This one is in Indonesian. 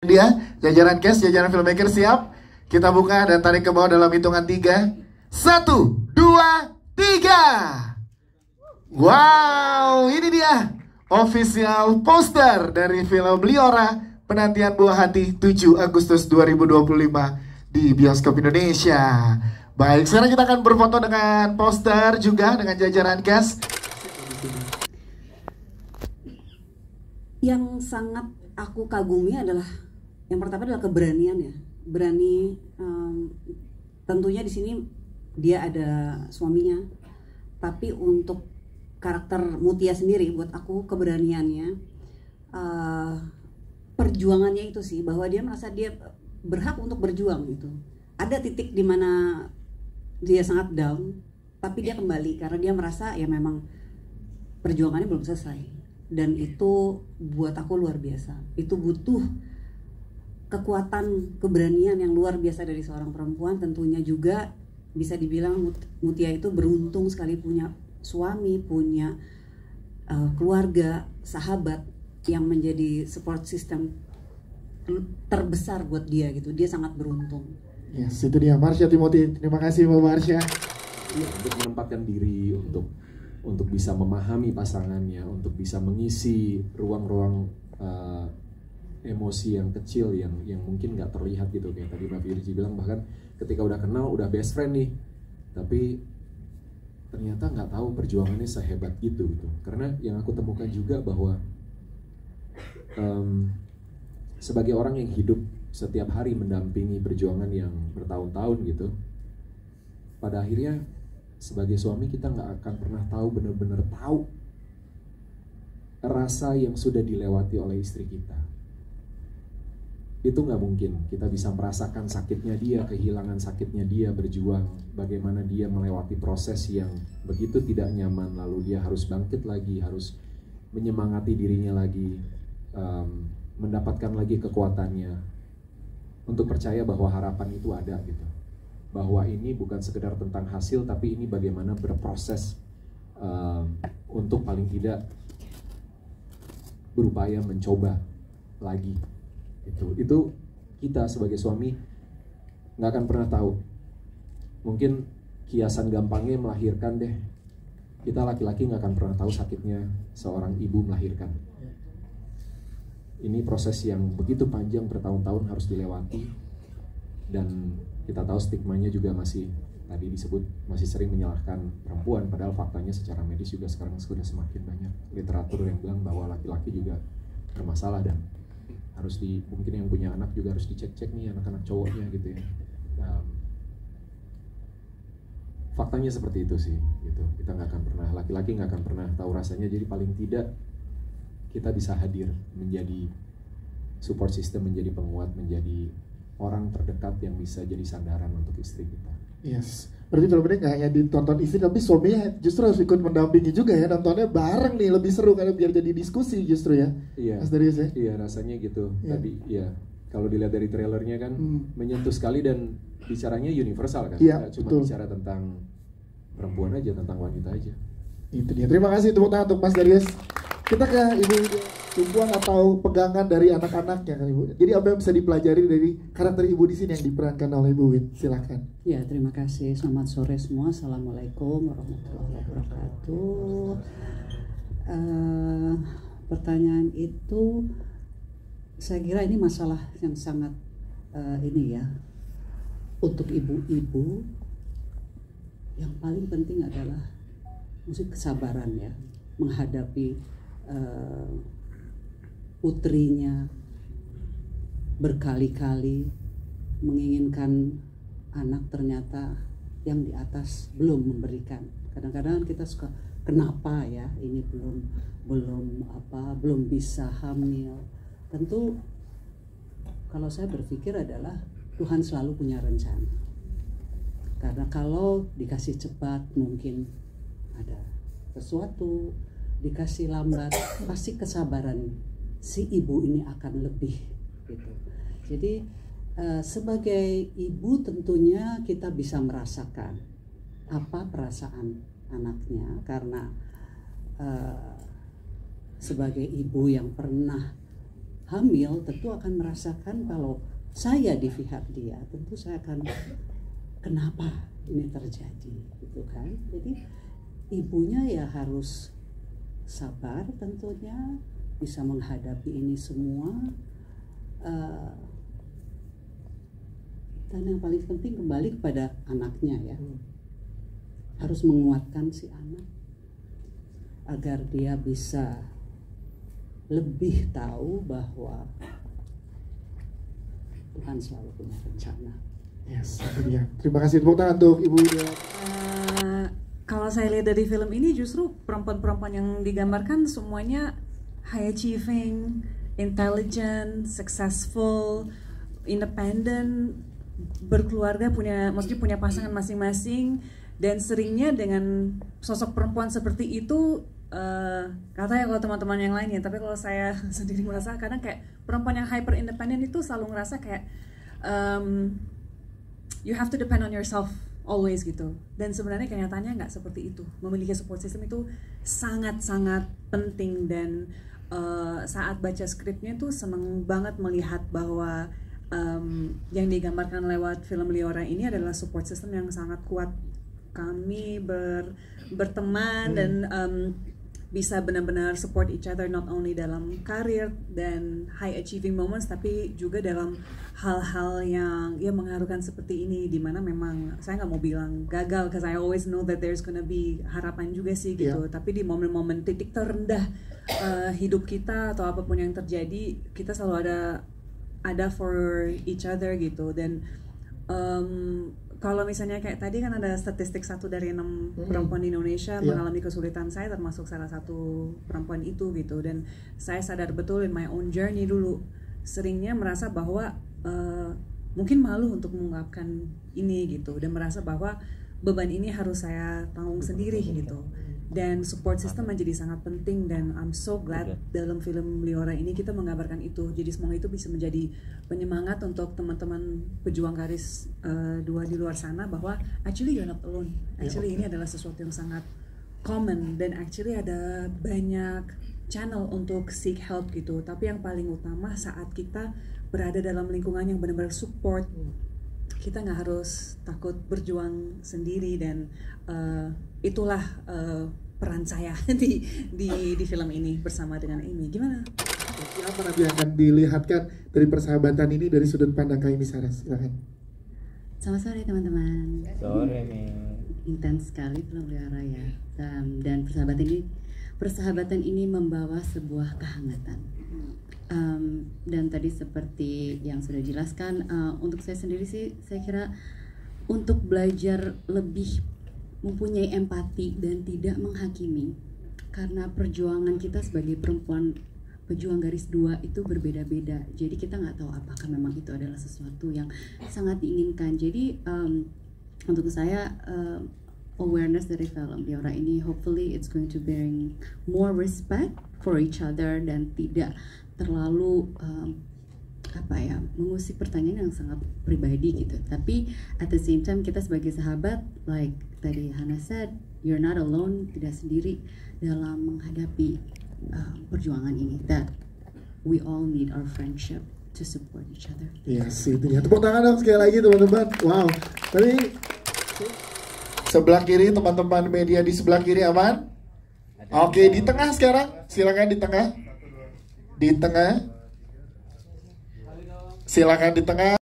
Dia, jajaran cast, jajaran filmmaker siap. Kita buka dan tarik ke bawah dalam hitungan 3. 1, 2, 3. Wow, ini dia official poster dari film Liora, Penantian Buah Hati, 7 Agustus 2025 di bioskop Indonesia. Baik, sekarang kita akan berfoto dengan poster juga dengan jajaran cast. Yang sangat aku kagumi adalah yang pertama adalah keberanian ya, berani. Tentunya di sini dia ada suaminya, tapi untuk karakter Mutia sendiri buat aku keberaniannya, perjuangannya itu sih, bahwa dia merasa dia berhak untuk berjuang gitu. Ada titik di mana dia sangat down, tapi dia kembali karena dia merasa ya memang perjuangannya belum selesai, dan itu buat aku luar biasa. Itu butuh kekuatan, keberanian yang luar biasa dari seorang perempuan. Tentunya juga bisa dibilang Mutia itu beruntung sekali punya suami, punya keluarga, sahabat yang menjadi support system terbesar buat dia gitu. Dia sangat beruntung. Yes, itu dia Marsha Timothy. Terima kasih Mbak Marsha. Ya, untuk menempatkan diri, untuk bisa memahami pasangannya, untuk bisa mengisi ruang-ruang emosi yang kecil yang mungkin nggak terlihat gitu, kayak tadi Mbak Firji bilang, bahkan ketika udah kenal udah best friend nih, tapi ternyata nggak tahu perjuangannya sehebat gitu. Karena yang aku temukan juga bahwa sebagai orang yang hidup setiap hari mendampingi perjuangan yang bertahun-tahun gitu, pada akhirnya sebagai suami kita nggak akan pernah tahu, benar-benar tahu rasa yang sudah dilewati oleh istri kita. Itu nggak mungkin kita bisa merasakan sakitnya dia, kehilangan sakitnya dia, berjuang, bagaimana dia melewati proses yang begitu tidak nyaman, lalu dia harus bangkit lagi, harus menyemangati dirinya lagi, mendapatkan lagi kekuatannya untuk percaya bahwa harapan itu ada gitu, bahwa ini bukan sekedar tentang hasil, tapi ini bagaimana berproses untuk paling tidak berupaya mencoba lagi. Itu kita sebagai suami nggak akan pernah tahu. Mungkin kiasan gampangnya melahirkan deh. Kita laki-laki nggak akan pernah tahu sakitnya seorang ibu melahirkan. Ini proses yang begitu panjang, bertahun-tahun harus dilewati, dan kita tahu stigmanya juga masih, tadi disebut, masih sering menyalahkan perempuan, padahal faktanya secara medis juga sekarang sudah semakin banyak literatur yang bilang bahwa laki-laki juga bermasalah, dan harus mungkin yang punya anak juga harus dicek-cek nih anak-anak cowoknya gitu ya. Faktanya seperti itu sih gitu. Kita nggak akan pernah, laki-laki nggak akan pernah tahu rasanya. Jadi paling tidak kita bisa hadir menjadi support system, menjadi penguat, menjadi orang terdekat yang bisa jadi sandaran untuk istri kita. Yes, berarti film ini nggak hanya ditonton istri, tapi suaminya justru harus ikut mendampingi juga ya, nontonnya bareng nih, lebih seru karena biar jadi diskusi justru ya. Iya, Mas Darius ya? Iya rasanya gitu. Iya. Tadi ya, kalau dilihat dari trailernya kan menyentuh sekali, dan bicaranya universal kan, Iya, nggak cuma betul. bicara tentang perempuan aja, tentang wanita aja. Itu dia. Terima kasih, tepuk tangan untuk Mas Darius. Kita ke Ibu tumpuan atau pegangan dari anak-anaknya kan Ibu. Jadi apa yang bisa dipelajari dari karakter Ibu di sini yang diperankan oleh Ibu Win? Silakan. Ya, terima kasih. Selamat sore semua. Assalamualaikum warahmatullahi wabarakatuh. Pertanyaan itu, saya kira ini masalah yang sangat ini ya, untuk ibu-ibu yang paling penting adalah mesti kesabaran ya, menghadapi putrinya berkali-kali menginginkan anak, ternyata yang di atas belum memberikan. Kadang-kadang kita suka, kenapa ya ini belum bisa hamil. Tentu kalau saya berpikir adalah Tuhan selalu punya rencana. Karena kalau dikasih cepat mungkin ada sesuatu, dikasih lambat pasti kesabaran si ibu ini akan lebih gitu. Jadi sebagai ibu tentunya kita bisa merasakan apa perasaan anaknya, karena sebagai ibu yang pernah hamil tentu akan merasakan kalau saya di pihak dia, tentu saya akan kenapa ini terjadi gitu kan. Jadi ibunya ya harus sabar tentunya, bisa menghadapi ini semua, dan yang paling penting kembali kepada anaknya ya, harus menguatkan si anak agar dia bisa lebih tahu bahwa Tuhan selalu punya rencana. Yes, itu dia. Terima kasih, tepuk tangan untuk Ibu Dea. Kalau saya lihat dari film ini justru perempuan-perempuan yang digambarkan semuanya high achieving, intelligent, successful, independent, berkeluarga, maksudnya punya pasangan masing-masing, dan seringnya dengan sosok perempuan seperti itu, katanya kalau teman-teman yang lainnya, tapi kalau saya sendiri merasa kadang kayak perempuan yang hyper independent itu selalu ngerasa kayak you have to depend on yourself always gitu. Dan sebenarnya kenyataannya nggak seperti itu. Memiliki support system itu sangat-sangat penting, dan saat baca skripnya tuh seneng banget melihat bahwa yang digambarkan lewat film Liora ini adalah support system yang sangat kuat. Kami berteman dan bisa benar-benar support each other, not only dalam karir dan high achieving moments, tapi juga dalam hal-hal yang ya mengharukan seperti ini, dimana memang saya nggak mau bilang gagal, because I always know that there's gonna be harapan juga sih gitu. Tapi di momen-momen titik terendah hidup kita atau apapun yang terjadi, kita selalu ada for each other gitu. Dan kalau misalnya kayak tadi kan ada statistik 1 dari 6 perempuan di Indonesia mengalami kesulitan, saya termasuk salah satu perempuan itu gitu. Dan saya sadar betul in my own journey dulu seringnya merasa bahwa mungkin malu untuk mengungkapkan ini gitu, dan merasa bahwa beban ini harus saya tanggung sendiri gitu. Dan support system menjadi sangat penting, dan I'm so glad dalam film Liora ini kita menggambarkan itu. Jadi semoga itu bisa menjadi penyemangat untuk teman-teman pejuang garis 2 di luar sana, bahwa actually you're not alone. Actually ini adalah sesuatu yang sangat common, dan actually ada banyak channel untuk seek help gitu. Tapi yang paling utama saat kita berada dalam lingkungan yang benar-benar support, kita nggak harus takut berjuang sendiri. Dan itulah peran saya di film ini bersama dengan Amy. Gimana? Apa nanti akan dilihatkan dari persahabatan ini dari sudut pandang Kak Amy Saras? Silakan. Selamat sore teman-teman. Sore nih. Intens sekali film Liora ya. Dan persahabatan ini membawa sebuah kehangatan. Dan tadi seperti yang sudah dijelaskan, untuk saya sendiri sih saya kira untuk belajar lebih mempunyai empati dan tidak menghakimi, karena perjuangan kita sebagai perempuan pejuang garis 2 itu berbeda-beda. Jadi kita nggak tahu apakah memang itu adalah sesuatu yang sangat diinginkan. Jadi untuk saya awareness dari film Liora ini, hopefully it's going to bring more respect for each other, dan tidak terlalu mengusik pertanyaan yang sangat pribadi gitu. Tapi at the same time kita sebagai sahabat, like tadi Hana said, you're not alone, tidak sendiri dalam menghadapi perjuangan ini. That we all need our friendship to support each other. Yes, itu ya. Tepuk tangan dong sekali lagi teman-teman. Wow. Tadi sebelah kiri, teman-teman media di sebelah kiri aman? Oke, di tengah sekarang. Silakan di tengah. Di tengah. Silakan di tengah.